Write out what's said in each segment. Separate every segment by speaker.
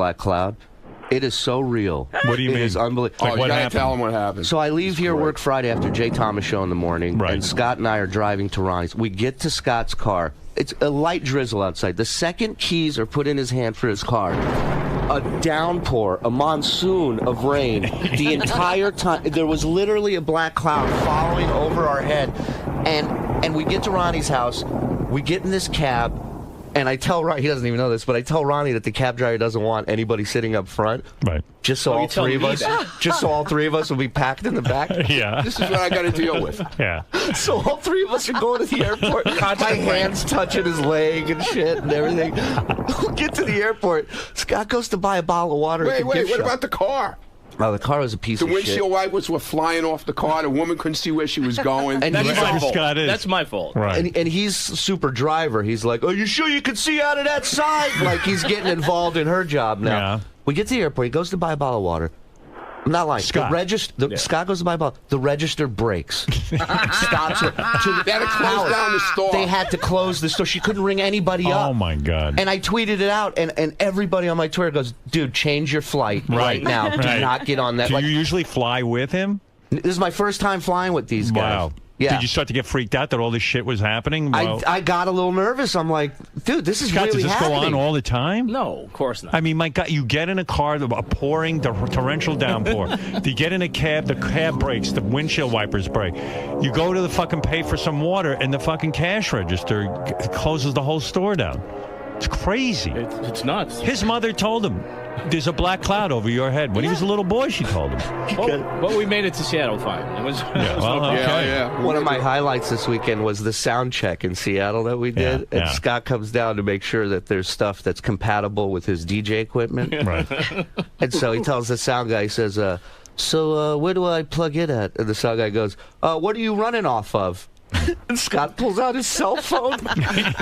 Speaker 1: black cloud. It is so real.
Speaker 2: What do you mean?
Speaker 1: It is unbelievable.
Speaker 2: Like,
Speaker 3: you gotta tell him what happened.
Speaker 1: So I leave here, work Friday after Jay Thomas show in the morning,
Speaker 2: Right.
Speaker 1: and Scott and I are driving to Ronnie's. We get to Scott's car. It's a light drizzle outside. The second keys are put in his hand for his car, a downpour, a monsoon of rain. The entire time, there was literally a black cloud following over our head. And we get to Ronnie's house. We get in this cab. And I tell Ronnie, he doesn't even know this, but I tell Ronnie that the cab driver doesn't want anybody sitting up front.
Speaker 2: Right.
Speaker 1: Just so all three of us, will be packed in the back.
Speaker 2: Yeah.
Speaker 3: This is what I got to deal with.
Speaker 2: Yeah.
Speaker 1: So all three of us are going to the airport. My hands touching his leg and shit and everything. We get to the airport. Scott goes to buy a bottle of water.
Speaker 3: Wait, what about the car?
Speaker 1: Oh, the car was a piece
Speaker 3: The
Speaker 1: of shit.
Speaker 3: windshield wipers were flying off the car. The woman couldn't see where she was going.
Speaker 1: And
Speaker 4: That's
Speaker 1: he's
Speaker 4: my
Speaker 1: like,
Speaker 4: fault.
Speaker 2: Scott is.
Speaker 4: That's my fault.
Speaker 2: Right.
Speaker 1: and he's super driver. He's like, "Are you sure you can see out of that side?" Like he's getting involved in her job now.
Speaker 2: Yeah.
Speaker 1: We get to the airport. He goes to buy a bottle of water. I'm not lying.
Speaker 2: Scott.
Speaker 1: Scott goes to buy a bottle. The register breaks. Stops it.
Speaker 3: They had to close down the store.
Speaker 1: They had to close the store. She couldn't ring anybody up.
Speaker 2: Oh, my God.
Speaker 1: And I tweeted it out, and everybody on my Twitter goes, "Dude, change your flight right now. Do
Speaker 2: Right.
Speaker 1: not get on that."
Speaker 2: Do
Speaker 1: Like,
Speaker 2: you usually fly with him?
Speaker 1: this is my first time flying with these guys.
Speaker 2: Wow.
Speaker 1: Yeah.
Speaker 2: Did you start to get freaked out that all this shit was happening? Well,
Speaker 1: I got a little nervous. I'm like, dude, this is
Speaker 2: Scott,
Speaker 1: really
Speaker 2: does this
Speaker 1: happening.
Speaker 2: go on all the time?
Speaker 4: No, of course not.
Speaker 2: I mean, my God, you get in a car, a pouring torrential downpour. You get in a cab, the cab breaks, the windshield wipers break. You go to the fucking pay for some water, and the fucking cash register closes the whole store down. It's crazy.
Speaker 4: It's nuts.
Speaker 2: His mother told him, "There's a black cloud over your head." When he was a little boy, she told him.
Speaker 4: But we made it to Seattle fine. It was.
Speaker 2: Yeah, well, okay.
Speaker 3: Yeah.
Speaker 1: One of my highlights this weekend was the sound check in Seattle that we did.
Speaker 2: Yeah,
Speaker 1: and
Speaker 2: yeah.
Speaker 1: Scott comes down to make sure that there's stuff that's compatible with his DJ equipment.
Speaker 2: Right.
Speaker 1: And so he tells the sound guy, he says, so where do I plug in at? And the sound guy goes, what are you running off of? And Scott pulls out his cell phone.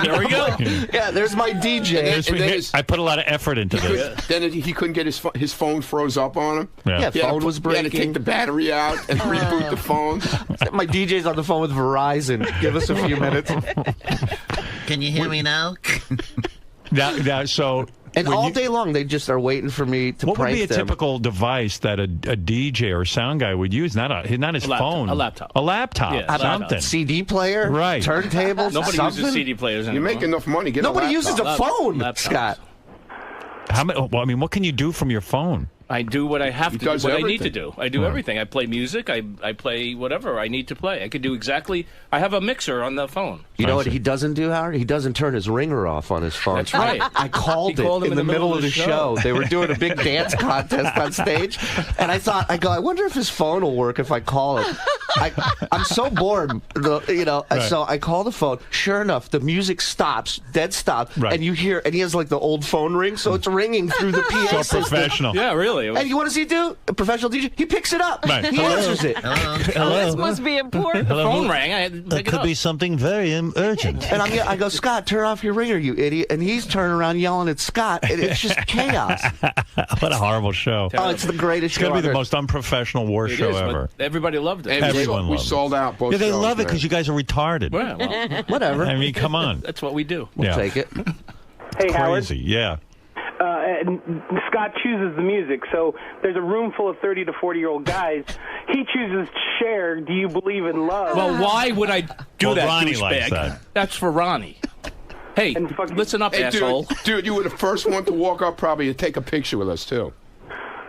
Speaker 4: There we go.
Speaker 1: Yeah, there's my DJ.
Speaker 2: I put a lot of effort into this.
Speaker 3: Then he couldn't get his phone froze up on him.
Speaker 1: Yeah,
Speaker 3: He had
Speaker 1: phone
Speaker 3: to-
Speaker 1: was
Speaker 3: He had to
Speaker 1: breaking.
Speaker 3: take the battery out and reboot the phone.
Speaker 1: My DJ's on the phone with Verizon. Give us a few minutes.
Speaker 5: Can you hear me now?
Speaker 2: So
Speaker 1: And
Speaker 2: when
Speaker 1: all
Speaker 2: you-
Speaker 1: day long, they just are waiting for me to
Speaker 2: what would
Speaker 1: prank
Speaker 2: be a
Speaker 1: them.
Speaker 2: typical device that a DJ or sound guy would use? Not his
Speaker 4: laptop.
Speaker 2: phone.
Speaker 4: A laptop.
Speaker 2: A laptop.
Speaker 4: Yeah,
Speaker 2: something.
Speaker 1: CD player,
Speaker 2: Right.
Speaker 1: turntables,
Speaker 4: Nobody
Speaker 1: something.
Speaker 4: uses CD players
Speaker 3: You
Speaker 4: anymore.
Speaker 3: make enough money. Get
Speaker 1: Nobody
Speaker 3: a
Speaker 1: uses a
Speaker 3: laptop.
Speaker 1: phone,
Speaker 4: Laptops.
Speaker 1: Scott.
Speaker 2: Well, I mean, what can you do from your phone?
Speaker 4: I do what I have to do,
Speaker 3: does
Speaker 4: what I need to
Speaker 3: everything.
Speaker 4: do. I do everything. I play music. I play whatever I need to play. I could do exactly. I have a mixer on the phone.
Speaker 1: You know
Speaker 2: I
Speaker 1: what
Speaker 2: see.
Speaker 1: he doesn't do, Howard? He doesn't turn his ringer off on his phone.
Speaker 4: That's right.
Speaker 1: I called
Speaker 4: He
Speaker 1: it
Speaker 4: called him
Speaker 1: in the middle of the show. They were doing a big dance contest on stage, and I wonder if his phone will work if I call it. I'm so bored,
Speaker 2: Right.
Speaker 1: So I call the phone. Sure enough, the music stops, dead stop,
Speaker 2: Right.
Speaker 1: and you hear, and he has like the old phone ring, so it's ringing through the PA
Speaker 2: So
Speaker 1: system.
Speaker 2: professional.
Speaker 4: Yeah, really. It was-
Speaker 1: And you want to see do? A professional DJ? He picks it up.
Speaker 2: Right.
Speaker 1: He
Speaker 2: Hello.
Speaker 1: answers it.
Speaker 5: Hello.
Speaker 6: This must be important.
Speaker 4: the phone rang. I had to
Speaker 2: That
Speaker 4: pick it
Speaker 2: could
Speaker 4: up.
Speaker 2: be something very urgent.
Speaker 1: And I go, Scott, turn off your ringer, you idiot. And he's turning around yelling at Scott. And it's just chaos.
Speaker 2: What a horrible show.
Speaker 1: Oh, it's the greatest
Speaker 2: It's going
Speaker 1: show
Speaker 2: to be the
Speaker 1: ever.
Speaker 2: most unprofessional war
Speaker 4: It
Speaker 2: show
Speaker 4: is, but
Speaker 2: ever.
Speaker 4: everybody loved it.
Speaker 3: And
Speaker 2: Everyone
Speaker 3: we
Speaker 2: loves it.
Speaker 3: sold out both
Speaker 2: Yeah, they
Speaker 3: shows,
Speaker 2: love it
Speaker 3: man.
Speaker 2: because you guys are retarded.
Speaker 4: Yeah, well,
Speaker 1: Whatever.
Speaker 2: I mean, come on.
Speaker 4: that's what we do.
Speaker 2: Yeah.
Speaker 1: Take it.
Speaker 7: Hey, Howard.
Speaker 2: Crazy. Yeah.
Speaker 7: And Scott chooses the music, so there's a room full of 30 to 40-year-old guys. He chooses Cher, Do You Believe in Love?
Speaker 4: Well, why would I do
Speaker 2: Well,
Speaker 4: that,
Speaker 2: Ronnie likes
Speaker 4: douchebag?
Speaker 2: that.
Speaker 4: That's for Ronnie. Hey,
Speaker 7: And fucking-
Speaker 4: listen up,
Speaker 3: Hey,
Speaker 4: asshole.
Speaker 3: dude, you were the first one to walk up probably to take a picture with us, too.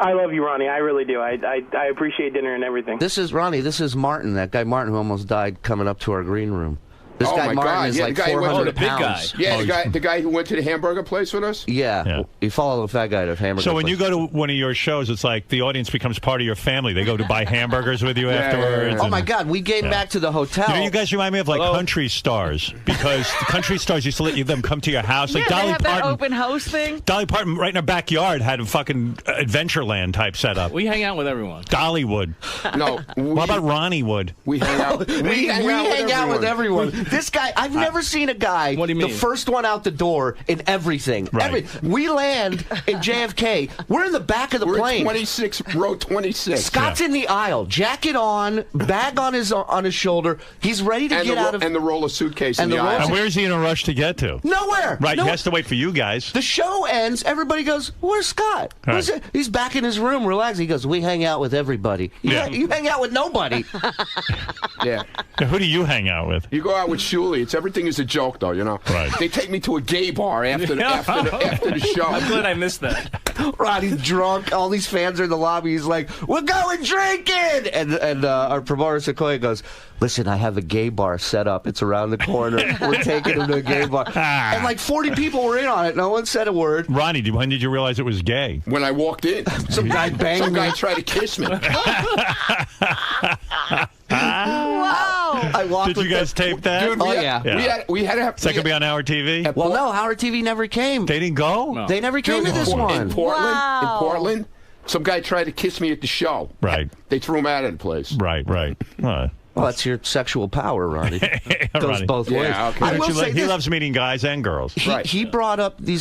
Speaker 7: I love you, Ronnie. I really do. I appreciate dinner and everything.
Speaker 1: This is Ronnie. This is Martin, that guy Martin who almost died coming up to our green room. This
Speaker 3: Oh,
Speaker 1: guy
Speaker 3: my
Speaker 1: Martin
Speaker 3: God.
Speaker 1: is
Speaker 3: Yeah,
Speaker 1: like
Speaker 3: the guy who went to
Speaker 1: 400
Speaker 4: the big
Speaker 1: pounds.
Speaker 4: guy.
Speaker 3: Yeah, the guy who went to the hamburger place with us?
Speaker 1: Yeah.
Speaker 2: Yeah.
Speaker 1: You follow the fat guy to hamburger.
Speaker 2: So when
Speaker 1: place.
Speaker 2: you go to one of your shows, it's like the audience becomes part of your family. They go to buy hamburgers with you afterwards.
Speaker 1: Oh
Speaker 2: and-
Speaker 1: my God, we came back to the hotel.
Speaker 2: You know, you guys remind me of like country stars because the country stars used to let them come to your house. Like
Speaker 6: Yeah, they
Speaker 2: Dolly
Speaker 6: have that
Speaker 2: Parton.
Speaker 6: open house thing.
Speaker 2: Dolly Parton, right in her backyard, had a fucking Adventureland type setup.
Speaker 4: We hang out with everyone.
Speaker 2: Dolly would.
Speaker 3: No.
Speaker 2: What about Ronnie would?
Speaker 3: We hang out.
Speaker 1: we hang out with everyone. This guy, I've never seen a guy,
Speaker 4: What do you
Speaker 1: the
Speaker 4: mean?
Speaker 1: first one out the door in everything.
Speaker 2: Right.
Speaker 1: We land in JFK. We're in the back of the
Speaker 3: We're
Speaker 1: plane.
Speaker 3: at 26, row 26.
Speaker 1: Scott's in the aisle, jacket on, bag on his shoulder. He's ready to get out of.
Speaker 3: And the roller suitcase in
Speaker 1: and
Speaker 3: the
Speaker 1: the roller-
Speaker 3: aisle.
Speaker 2: And where is he in a rush to get to?
Speaker 1: Nowhere.
Speaker 2: Right,
Speaker 1: No-
Speaker 2: he has to wait for you guys.
Speaker 1: The show ends. Everybody goes, "Where's Scott?"
Speaker 2: Right.
Speaker 1: Where's it? He's back in his room, relaxing. He goes, "We hang out with everybody.
Speaker 2: Yeah.
Speaker 1: You hang out with nobody."
Speaker 3: Yeah.
Speaker 2: Now, who do you hang out with?
Speaker 3: You go out with Shuli. Everything is a joke, though, you know.
Speaker 2: Right.
Speaker 3: They take me to a gay bar after the show.
Speaker 4: I'm glad I missed that.
Speaker 1: Ronnie's drunk. All these fans are in the lobby. He's like, "We're going drinking," and our promoter Sequoia goes, "Listen, I have a gay bar set up. It's around the corner. We're taking him to a gay bar." And like 40 people were in on it. No one said a word.
Speaker 2: Ronnie, when did you realize it was gay?
Speaker 3: When I walked in,
Speaker 1: Some guy banged
Speaker 3: some
Speaker 1: me.
Speaker 3: guy tried to kiss me.
Speaker 6: Wow.
Speaker 1: I walked
Speaker 2: Did you
Speaker 1: with
Speaker 2: guys
Speaker 1: them.
Speaker 2: tape that?
Speaker 3: Dude,
Speaker 1: Oh, yeah.
Speaker 3: we had to have.
Speaker 2: Is that going to be on Howard TV?
Speaker 1: Well, no, Howard TV never came.
Speaker 2: They didn't go?
Speaker 4: No.
Speaker 1: They never came to this
Speaker 3: in
Speaker 1: one.
Speaker 6: Wow.
Speaker 3: Portland, some guy tried to kiss me at the show.
Speaker 2: Right.
Speaker 3: They threw him out of the place.
Speaker 2: Right.
Speaker 1: Well, that's your sexual power, Ronnie. Goes
Speaker 2: Ronnie.
Speaker 1: both ways.
Speaker 3: Yeah, okay.
Speaker 1: I
Speaker 2: Don't
Speaker 1: will
Speaker 2: you
Speaker 1: say
Speaker 2: he
Speaker 1: this.
Speaker 2: loves meeting guys and girls.
Speaker 1: He brought up these